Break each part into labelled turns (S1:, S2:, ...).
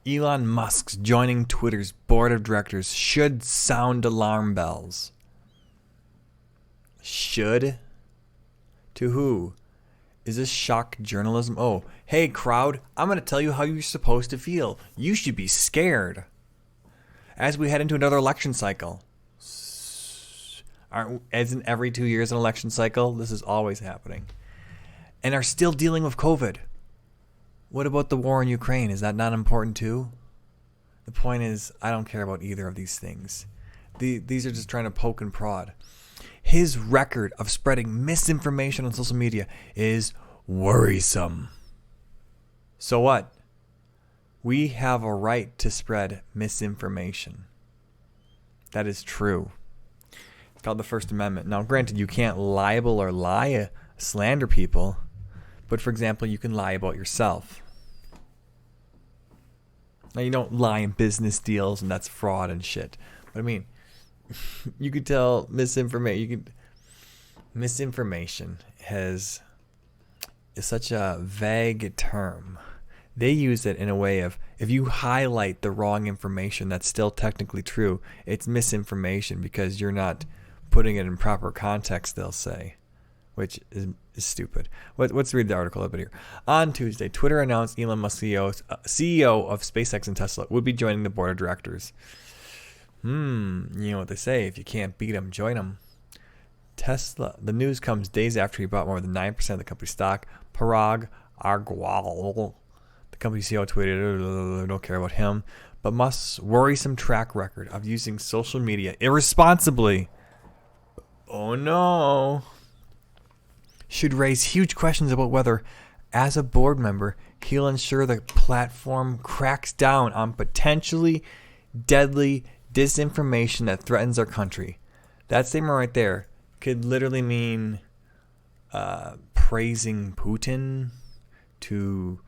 S1: Elon Musk's joining Twitter's board of directors should sound alarm bells. Should? To who? Is this shock journalism? Oh, hey crowd, I'm going to tell you how you're supposed to feel. You should be scared. As we head into another election cycle. Isn't every 2 years an election cycle? This is always happening. And are still dealing with COVID. What about the war in Ukraine? Is that not important too? The point is, I don't care about either of these things. These are just trying to poke and prod. His record of spreading misinformation on social media is worrisome. So what? We have a right to spread misinformation. That is true. It's called the First Amendment. Now, granted, you can't libel or slander people, but for example, you can lie about yourself. Now, you don't lie in business deals, and that's fraud and shit. But I mean, you could tell misinformation. Misinformation is such a vague term. They use it in a way of, if you highlight the wrong information that's still technically true, it's misinformation because you're not putting it in proper context, they'll say, which is stupid. Let's read the article a bit here. On Tuesday, Twitter announced Elon Musk, CEO of SpaceX and Tesla, would be joining the board of directors. You know what they say, if you can't beat them, join them. Tesla, the news comes days after he bought more than 9% of the company's stock. Parag Agrawal, the company CEO, tweeted, don't care about him, but Musk's worrisome track record of using social media irresponsibly, oh no, should raise huge questions about whether, as a board member, he'll ensure the platform cracks down on potentially deadly disinformation that threatens our country. That statement right there could literally mean praising Putin, to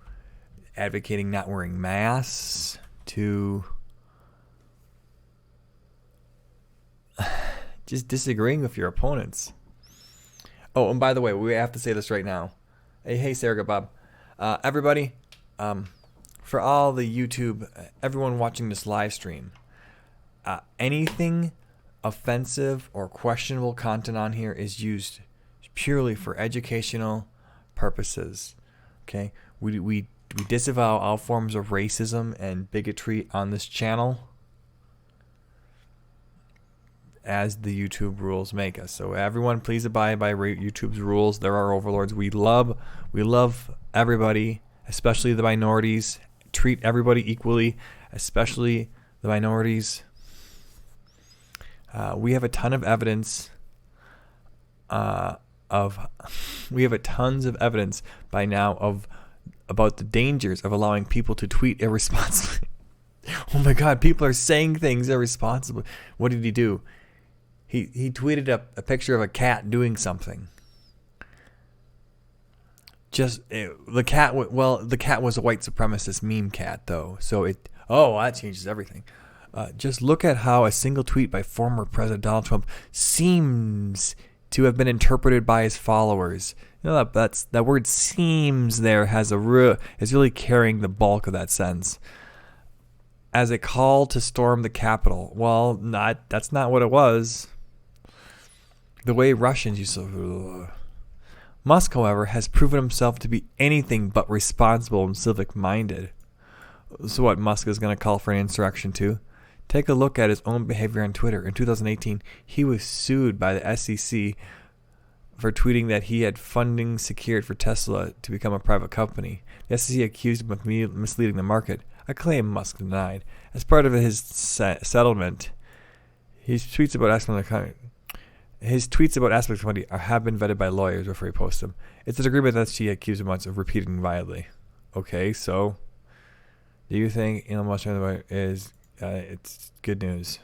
S1: advocating not wearing masks, to just disagreeing with your opponents. Oh, and by the way, we have to say this right now. Hey, Sarah Bob. Everybody, for all the YouTube, everyone watching this live stream, anything offensive or questionable content on here is used purely for educational purposes. Okay? We disavow all forms of racism and bigotry on this channel, as the YouTube rules make us. So everyone, please abide by YouTube's rules. They're our overlords. We love everybody, especially the minorities. Treat everybody equally, especially the minorities. We have a ton of evidence we have tons of evidence by now about the dangers of allowing people to tweet irresponsibly. Oh my God, people are saying things irresponsibly. What did he do? He tweeted a picture of a cat doing something. The cat was a white supremacist meme cat though, so that changes everything. Just look at how a single tweet by former President Donald Trump seems to have been interpreted by his followers. You know, that word "seems" there is really carrying the bulk of that sentence. As a call to storm the Capitol. Well, that's not what it was. The way Russians used to. Musk, however, has proven himself to be anything but responsible and civic-minded. So what, Musk is going to call for an insurrection too? Take a look at his own behavior on Twitter. In 2018, he was sued by the SEC for tweeting that he had funding secured for Tesla to become a private company. The SEC accused him of misleading the market, a claim Musk denied. As part of his settlement, his tweets about aspects of the company have been vetted by lawyers before he posts them. It's an agreement that she accused him of repeating violently. Okay, so do you think Elon Musk is... it's good news.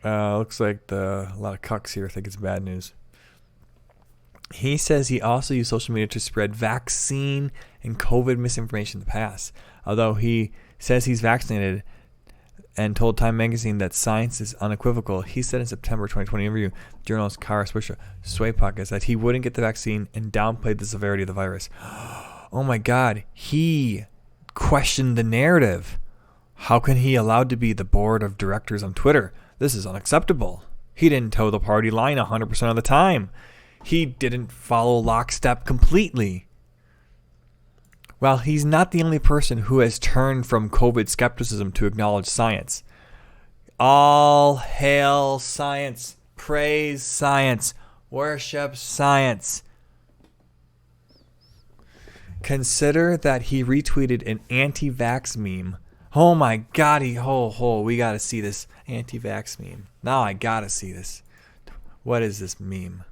S1: Looks like a lot of cucks here think it's bad news. He says he also used social media to spread vaccine and COVID misinformation in the past. Although he says he's vaccinated and told Time Magazine that science is unequivocal, he said in September 2020 interview with journalist Kara Swisher that he wouldn't get the vaccine and downplayed the severity of the virus. Oh my God, he question the narrative. How can he allowed to be the board of directors on Twitter? This is unacceptable. He didn't toe the party line 100% of the time. He didn't follow lockstep completely. Well, he's not the only person who has turned from COVID skepticism to acknowledge science. All hail science. Praise science. Worship science. Consider that he retweeted an anti-vax meme. Oh my God, we gotta see this anti-vax meme. Now I gotta see this. What is this meme?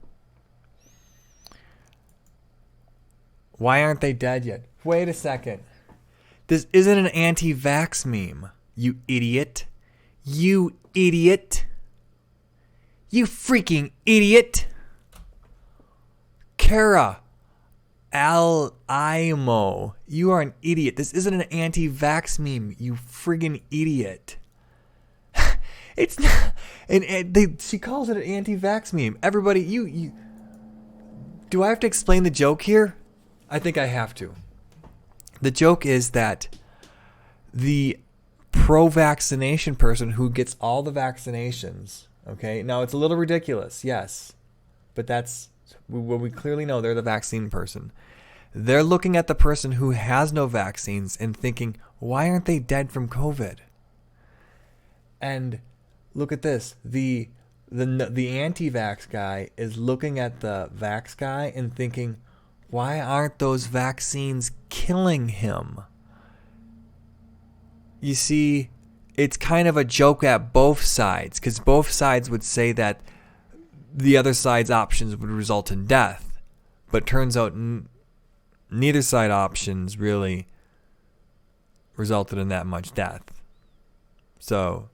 S1: Why aren't they dead yet? Wait a second. This isn't an anti-vax meme, you idiot. You idiot. You freaking idiot. Kara Al-Imo, you are an idiot. This isn't an anti-vax meme, you friggin' idiot. It's not, she calls it an anti-vax meme. Everybody, you. Do I have to explain the joke here? I think I have to. The joke is that the pro-vaccination person who gets all the vaccinations, okay, now it's a little ridiculous, yes, but that's what we clearly know. They're the vaccine person. They're looking at the person who has no vaccines and thinking, why aren't they dead from COVID? And look at this. The anti-vax guy is looking at the vax guy and thinking, why aren't those vaccines killing him? You see, it's kind of a joke at both sides, because both sides would say that the other side's options would result in death. But it turns out neither side options really resulted in that much death. So,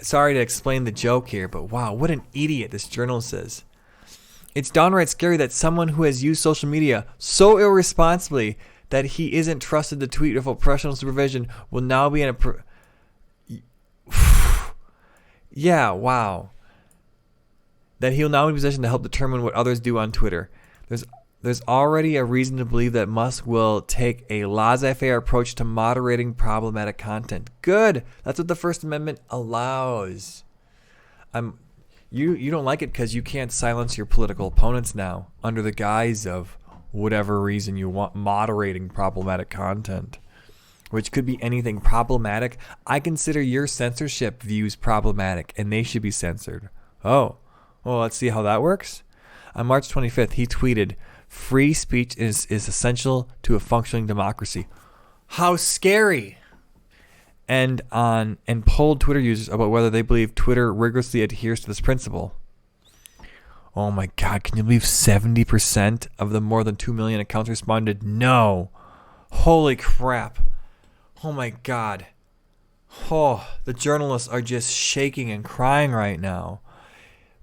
S1: sorry to explain the joke here, but wow, what an idiot this journalist is. It's downright scary that someone who has used social media so irresponsibly that he isn't trusted to tweet without professional supervision will now be in a... Yeah, wow. That he'll now be in a position to help determine what others do on Twitter. There's already a reason to believe that Musk will take a laissez-faire approach to moderating problematic content. Good. That's what the First Amendment allows. You don't like it because you can't silence your political opponents now under the guise of whatever reason you want moderating problematic content, which could be anything problematic. I consider your censorship views problematic and they should be censored. Oh, well, let's see how that works. On March 25th, he tweeted, "Free speech is essential to a functioning democracy." How scary! And polled Twitter users about whether they believe Twitter rigorously adheres to this principle. Oh my God, can you believe 70% of the more than 2 million accounts responded no? Holy crap. Oh my God. Oh, the journalists are just shaking and crying right now.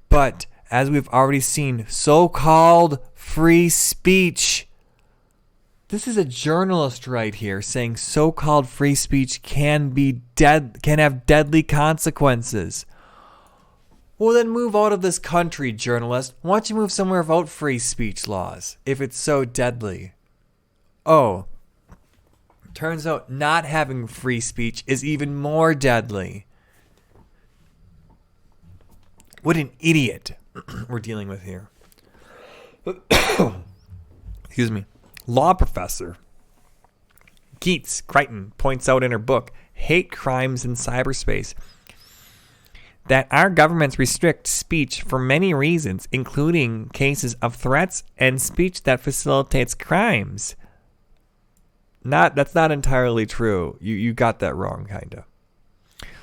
S1: But as we've already seen, so-called free speech. This is a journalist right here saying so-called free speech can have deadly consequences. Well, then move out of this country, journalist. Why don't you move somewhere without free speech laws if it's so deadly? Oh, turns out not having free speech is even more deadly. What an idiot we're dealing with here. Excuse me. Law professor Keats Crichton points out in her book, Hate Crimes in Cyberspace, that our governments restrict speech for many reasons, including cases of threats and speech that facilitates crimes. That's not entirely true. You got that wrong, kind of.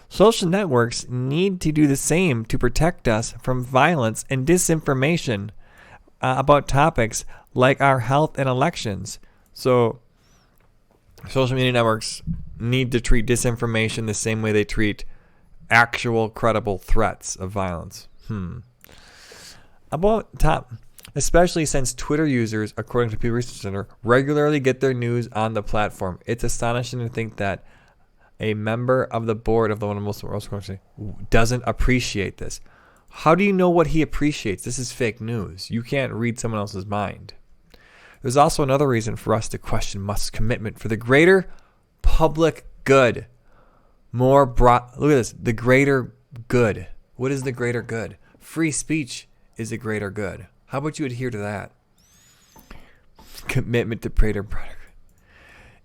S1: Social networks need to do the same to protect us from violence and disinformation about topics like our health and elections. So, social media networks need to treat disinformation the same way they treat actual credible threats of violence. Especially since Twitter users, according to Pew Research Center, regularly get their news on the platform. It's astonishing to think that a member of the board of the one of the most country doesn't appreciate this. How do you know what he appreciates? This is fake news. You can't read someone else's mind. There's also another reason for us to question Musk's commitment for the greater public good. Look at this. The greater good. What is the greater good? Free speech is the greater good. How about you adhere to that? Commitment to greater product.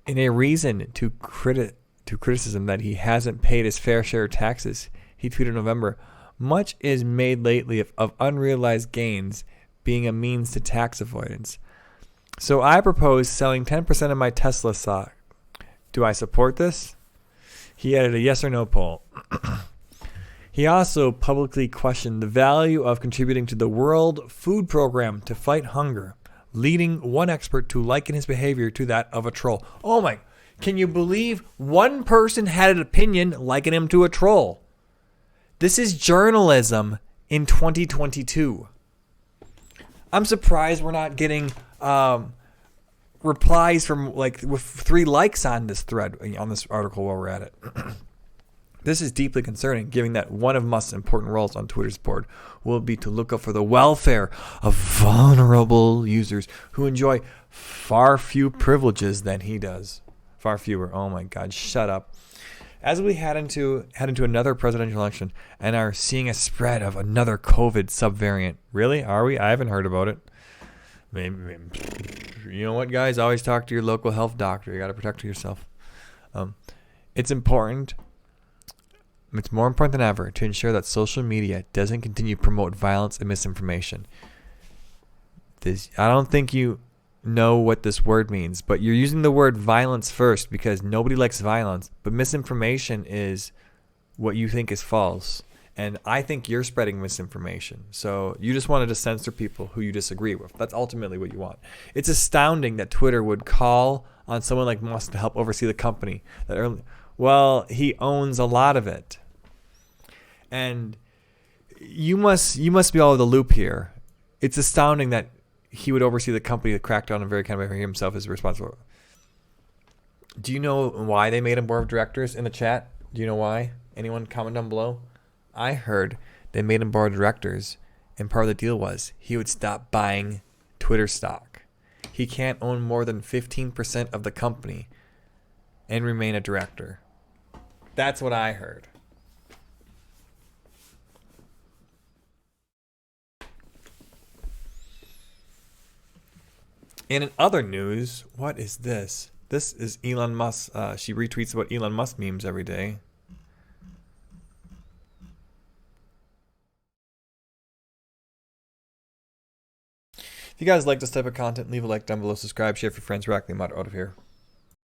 S1: In a reason to criticism that he hasn't paid his fair share of taxes, he tweeted in November, much is made lately of unrealized gains being a means to tax avoidance. So I propose selling 10% of my Tesla stock. Do I support this? He added a yes or no poll. He also publicly questioned the value of contributing to the World Food Program to fight hunger, leading one expert to liken his behavior to that of a troll. Oh my, can you believe one person had an opinion likening him to a troll? This is journalism in 2022. I'm surprised we're not getting replies from with 3 likes on this thread, on this article while we're at it. This is deeply concerning, given that one of Musk's important roles on Twitter's board will be to look out for the welfare of vulnerable users who enjoy far fewer privileges than he does. Far fewer. Oh my God, shut up. As we head into another presidential election and are seeing a spread of another COVID subvariant. Really? Are we? I haven't heard about it. Maybe. You know what, guys? Always talk to your local health doctor. You got to protect yourself. It's important. It's more important than ever to ensure that social media doesn't continue to promote violence and misinformation. I don't think you know what this word means, but you're using the word violence first because nobody likes violence, but misinformation is what you think is false. And I think you're spreading misinformation. So you just wanted to censor people who you disagree with. That's ultimately what you want. It's astounding that Twitter would call on someone like Musk to help oversee the company. Well, he owns a lot of it. And you must be all over the loop here. It's astounding that he would oversee the company that cracked down on very kind of he himself is responsible. Do you know why they made him board of directors in the chat? Do you know why? Anyone comment down below? I heard they made him board of directors, and part of the deal was he would stop buying Twitter stock. He can't own more than 15% of the company and remain a director. That's what I heard. And in other news, what is this? This is Elon Musk. She retweets about Elon Musk memes every day. If you guys like this type of content, leave a like down below, subscribe, share for friends, radically moderate out of here.